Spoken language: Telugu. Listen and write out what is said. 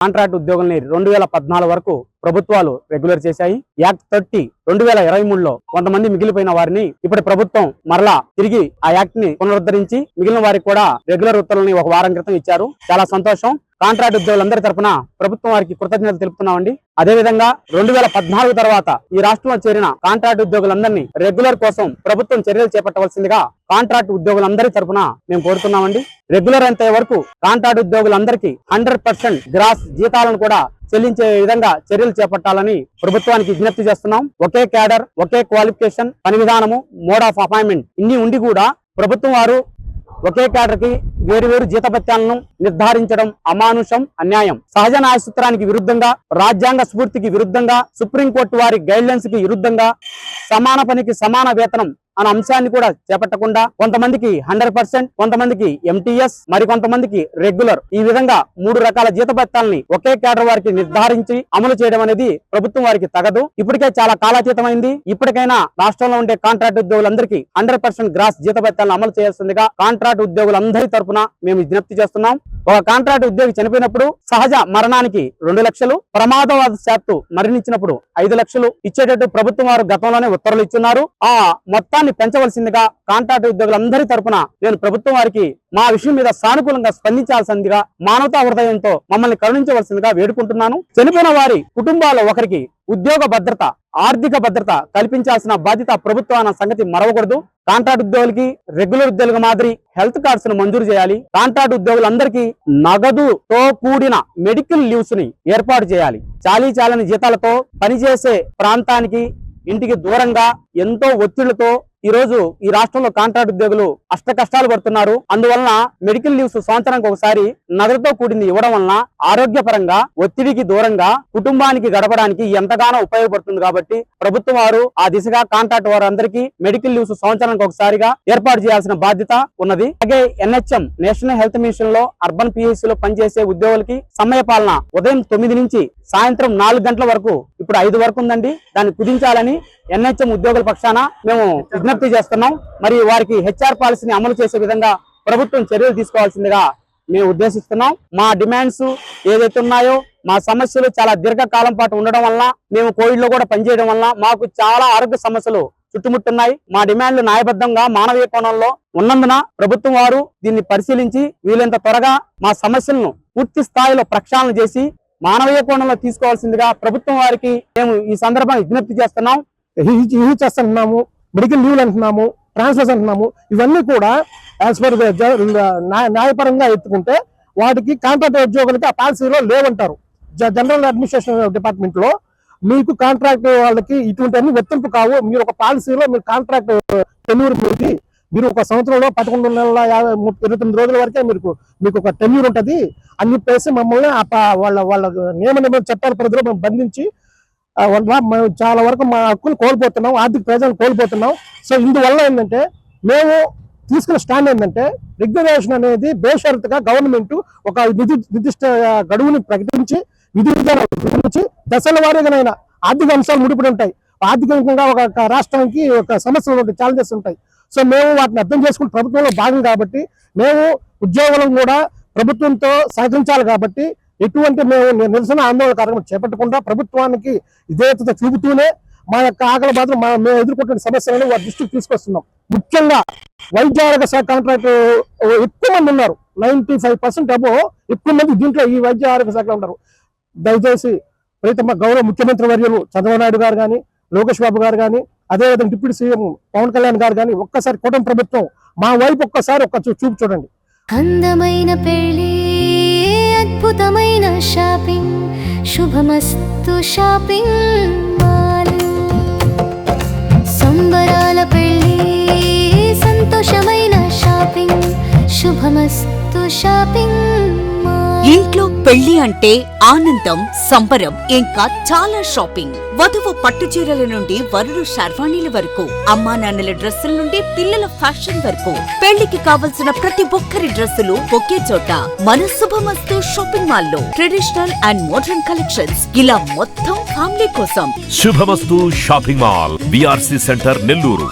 కాంట్రాక్ట్ ఉద్యోగుల్ని 2014 వరకు ప్రభుత్వాలు రెగ్యులర్ చేశాయి. యాక్ట్ 30 2023లో కొంతమంది మిగిలిపోయిన వారిని ఇప్పుడు ప్రభుత్వం మరలా తిరిగి ఆ యాక్ట్ ని పునరుద్ధరించి మిగిలిన వారికి కూడా రెగ్యులర్ ఉత్తర్వుల్ని ఒక వారం క్రితం ఇచ్చారు. చాలా సంతోషం. కాంట్రాక్ట్ ఉద్యోగులందరి తరపున ప్రభుత్వం వారికి కృతజ్ఞతలు తెలుపుతున్నామండి. అదేవిధంగా 2014 తర్వాత ఈ రాష్ట్రంలో చేరిన కాంట్రాక్ట్ ఉద్యోగులందరినీ రెగ్యులర్ కోసం ప్రభుత్వం చర్యలు చేపట్టవలసిందిగా కాంట్రాక్ట్ ఉద్యోగులందరి తరపున మేము కోరుతున్నామండి. రెగ్యులర్ అంతే వరకు కాంట్రాక్ట్ ఉద్యోగులందరికీ 100% గ్రాస్ జీతాలను కూడా చెల్లించే విధంగా చర్యలు చేపట్టాలని ప్రభుత్వానికి విజ్ఞప్తి చేస్తున్నాం. ఒకే క్యాడర్, ఒకే క్వాలిఫికేషన్, పని విధానము, మోడ్ ఆఫ్ అపాయింట్మెంట్ ఇన్ని ఉండి కూడా ప్రభుత్వం వారు ఒకే క్యాడర్ కి వేరు జీతభత్యాలను నిర్ధారించడం అమానుషం, అన్యాయం. సహజ న్యాయ సూత్రానికి విరుద్ధంగా, రాజ్యాంగ స్ఫూర్తికి విరుద్ధంగా, సుప్రీంకోర్టు వారి గైడ్ లైన్స్ కి విరుద్ధంగా సమాన పనికి సమాన వేతనం అనే అంశాన్ని కూడా చేపట్టకుండా కొంతమందికి 100%, కొంతమందికి ఎంటీఎస్, మరి కొంతమందికి రెగ్యులర్, ఈ విధంగా 3 రకాల జీతభత్యాలని ఒకే క్యాడర్ వారికి నిర్ధారించి అమలు చేయడం అనేది ప్రభుత్వం వారికి తగదు. ఇప్పటికే చాలా కాలాతీతమైంది. ఇప్పటికైనా రాష్ట్రంలో ఉండే కాంట్రాక్ట్ ఉద్యోగులందరికీ 100% గ్రాస్ జీతభత్యాలను అమలు చేయాల్సిందిగా కాంట్రాక్ట్ ఉద్యోగులందరి తరపున మేము విజ్ఞప్తి చేస్తున్నాం. ఒక కాంట్రాక్ట్ ఉద్యోగి చనిపోయినప్పుడు సహజ మరణానికి 2 లక్షలు, ప్రమాదవశాత్తు మరణించినప్పుడు 5 లక్షలు ఇచ్చేటట్టు ప్రభుత్వం వారు గతంలోనే ఉత్తర్వులు ఇచ్చున్నారు. ఆ మొత్తాన్ని పెంచవలసిందిగా కాంట్రాక్ట్ ఉద్యోగులందరి తరపున నేను ప్రభుత్వం వారికి మా విషయం మీద సానుకూలంగా స్పందించాల్సిందిగా, మానవతా హృదయంతో మమ్మల్ని కరుణించవలసిందిగా వేడుకుంటున్నాను. చనిపోయిన వారి కుటుంబాల్లో ఒకరికి ఉద్యోగ భద్రత, ఆర్థిక భద్రత కల్పించాల్సిన బాధ్యత ప్రభుత్వం అన్న సంగతి మరవకూడదు. కాంట్రాక్ట్ ఉద్యోగులకి రెగ్యులర్ ఉద్యోగుల మాదిరి హెల్త్ కార్డ్స్ ను మంజూరు చేయాలి. కాంట్రాక్ట్ ఉద్యోగులందరికీ నగదుతో కూడిన మెడికల్ లీవ్స్ ని ఏర్పాటు చేయాలి. చాలీచాలని జీతాలతో పనిచేసే ప్రాంతానికి, ఇంటికి దూరంగా ఎంతో ఒత్తిళ్లతో ఈ రోజు ఈ రాష్ట్రంలో కాంట్రాక్ట్ ఉద్యోగులు అష్ట కష్టాలు పడుతున్నారు. అందువలన మెడికల్ లీవ్స్ సంవత్సరానికి ఒకసారి నగదుతో కూడింది ఇవ్వడం వలన ఆరోగ్యపరంగా, ఒత్తిడికి దూరంగా కుటుంబానికి గడపడానికి ఎంతగానో ఉపయోగపడుతుంది. కాబట్టి ప్రభుత్వం వారు ఆ దిశగా కాంట్రాక్ట్ వారు అందరికీ మెడికల్ లీవ్స్ సంవత్సరానికి ఒకసారిగా ఏర్పాటు చేయాల్సిన బాధ్యత ఉన్నది. అలాగే NHM నేషనల్ హెల్త్ మిషన్ లో అర్బన్ PHC లో పనిచేసే ఉద్యోగులకి సమయ పాలన ఉదయం 9 నుంచి సాయంత్రం 4 గంటల వరకు ఇప్పుడు 5 వరకు ఉందండి. దాన్ని కుదించాలని NHM ఉద్యోగుల పక్షాన మేము విజ్ఞప్తి చేస్తున్నాం. మరి వారికి HR పాలసీని అమలు చేసే విధంగా ప్రభుత్వం చర్యలు తీసుకోవాల్సిందిగా మేము ఉద్దేశిస్తున్నాం. మా డిమాండ్స్ ఏదైతే ఉన్నాయో, మా సమస్యలు చాలా దీర్ఘకాలం పాటు ఉండడం వల్ల, మేము కోవిడ్ లో కూడా పనిచేయడం వల్ల మాకు చాలా ఆరోగ్య సమస్యలు చుట్టుముట్టున్నాయి. మా డిమాండ్లు న్యాయబద్ధంగా మానవీయ కోణంలో ఉన్నందున ప్రభుత్వం వారు దీన్ని పరిశీలించి వీలైనంత త్వరగా మా సమస్యలను పూర్తి స్థాయిలో ప్రక్షాళన చేసి మానవీయ కోణంలో తీసుకోవాల్సిందిగా ప్రభుత్వం వారికి మేము ఈ సందర్భంగా విజ్ఞప్తి చేస్తున్నాం. చేస్తున్నాము, మెడికల్ లీవ్లు అంటున్నాము, ట్రాన్స్ఫర్స్ అంటున్నాము. ఇవన్నీ కూడా యాజ్ పర్ న్యాయపరంగా ఎత్తుకుంటే వాటికి కాంట్రాక్ట్ ఉద్యోగులకి ఆ పాలసీలో లేవంటారు. జనరల్ అడ్మినిస్ట్రేషన్ డిపార్ట్మెంట్ లో మీకు కాంట్రాక్ట్ వాళ్ళకి ఇటువంటి అన్ని వర్తింపు కావు. మీరు ఒక పాలసీలో మీరు కాంట్రాక్ట్ టెన్యూర్ పెట్టి మీరు ఒక సంవత్సరంలో 11 నెలల 29 రోజుల వరకే మీకు ఒక టెన్యూర్ ఉంటుంది అని చెప్పేసి మమ్మల్ని వాళ్ళ నియమ నిబంధన చట్టాల పరిధిలో మేము బంధించి చాలా వరకు మా హక్కులు కోల్పోతున్నాం, ఆర్థిక ప్రయోజనాలు కోల్పోతున్నాం. సో ఇందువల్ల ఏంటంటే మేము తీసుకున్న స్టాండ్ ఏంటంటే రెగ్యులేషన్ అనేది బేషరతుగా గవర్నమెంట్ ఒక నిర్దిష్ట గడువుని ప్రకటించి విధి విధానాలు గురించి దశల వారీగానైనా ఆర్థిక అంశాలు ముడిపడి ఉంటాయి. ఆర్థికంగా ఒక రాష్ట్రానికి ఒక సమస్యలు ఉంటాయి, ఛాలెంజెస్ ఉంటాయి. సో మేము వాటిని అర్థం చేసుకుని ప్రభుత్వంలో భాగం కాబట్టి మేము ఉద్యోగులను కూడా ప్రభుత్వంతో సహకరించాలి. కాబట్టి ఎటువంటి మేము నిరసన ఆందోళన కార్యక్రమం చేపట్టకుండా ప్రభుత్వానికి ఇదేత చూపుతూనే మా యొక్క ఆకలి బాధలు మేము ఎదుర్కొంటున్న సమస్యలను వారి దృష్టికి తీసుకొస్తున్నాం. ముఖ్యంగా వైద్య ఆరోగ్య శాఖ కాంట్రాక్ట్ ఎక్కువ మంది ఉన్నారు. 95% అబో ఎక్కువ మంది దీంట్లో ఈ వైద్య ఆరోగ్య శాఖలో ఉన్నారు. దయచేసి ప్రీతమ గౌరవ ముఖ్యమంత్రి వర్యులు చంద్రబాబు నాయుడు గారు కానీ, లోకేష్ బాబు గారు కానీ, అదేవిధంగా డిప్యూటీ సీఎం పవన్ కళ్యాణ్ గారు కానీ ఒక్కసారి కూటమి ప్రభుత్వం మా వైపు ఒక్కసారి చూపు చూడండి. అందమైన పెళ్లి, అద్భుతమైన షాపింగ్, శుభమస్తు షాపింగ్ మాల్. సంబరాల పెళ్లి, సంతోషమైన షాపింగ్, శుభమస్తు షాపింగ్ మాల్. ఇంట్లో పెళ్లి అంటే ఆనందం, సంబరం, ఇంకా చాలా షాపింగ్. వధువు పట్టు చీరల నుండి వరుడు శర్వాణీల వరకు, అమ్మా నాన్నల డ్రెస్సుల నుండి పిల్లల ఫ్యాషన్ వరకు, పెళ్లికి కావలసిన ప్రతి ఒక్కరి డ్రెస్సులు ఒకే చోట మన శుభమస్తు షాపింగ్ మాల్ లో. ట్రెడిషనల్ అండ్ మోడర్న్ కలెక్షన్స్, ఇలా మొత్తం ఫ్యామిలీ కోసం. శుభమస్తు shopping mall, BRC centre, Nellore.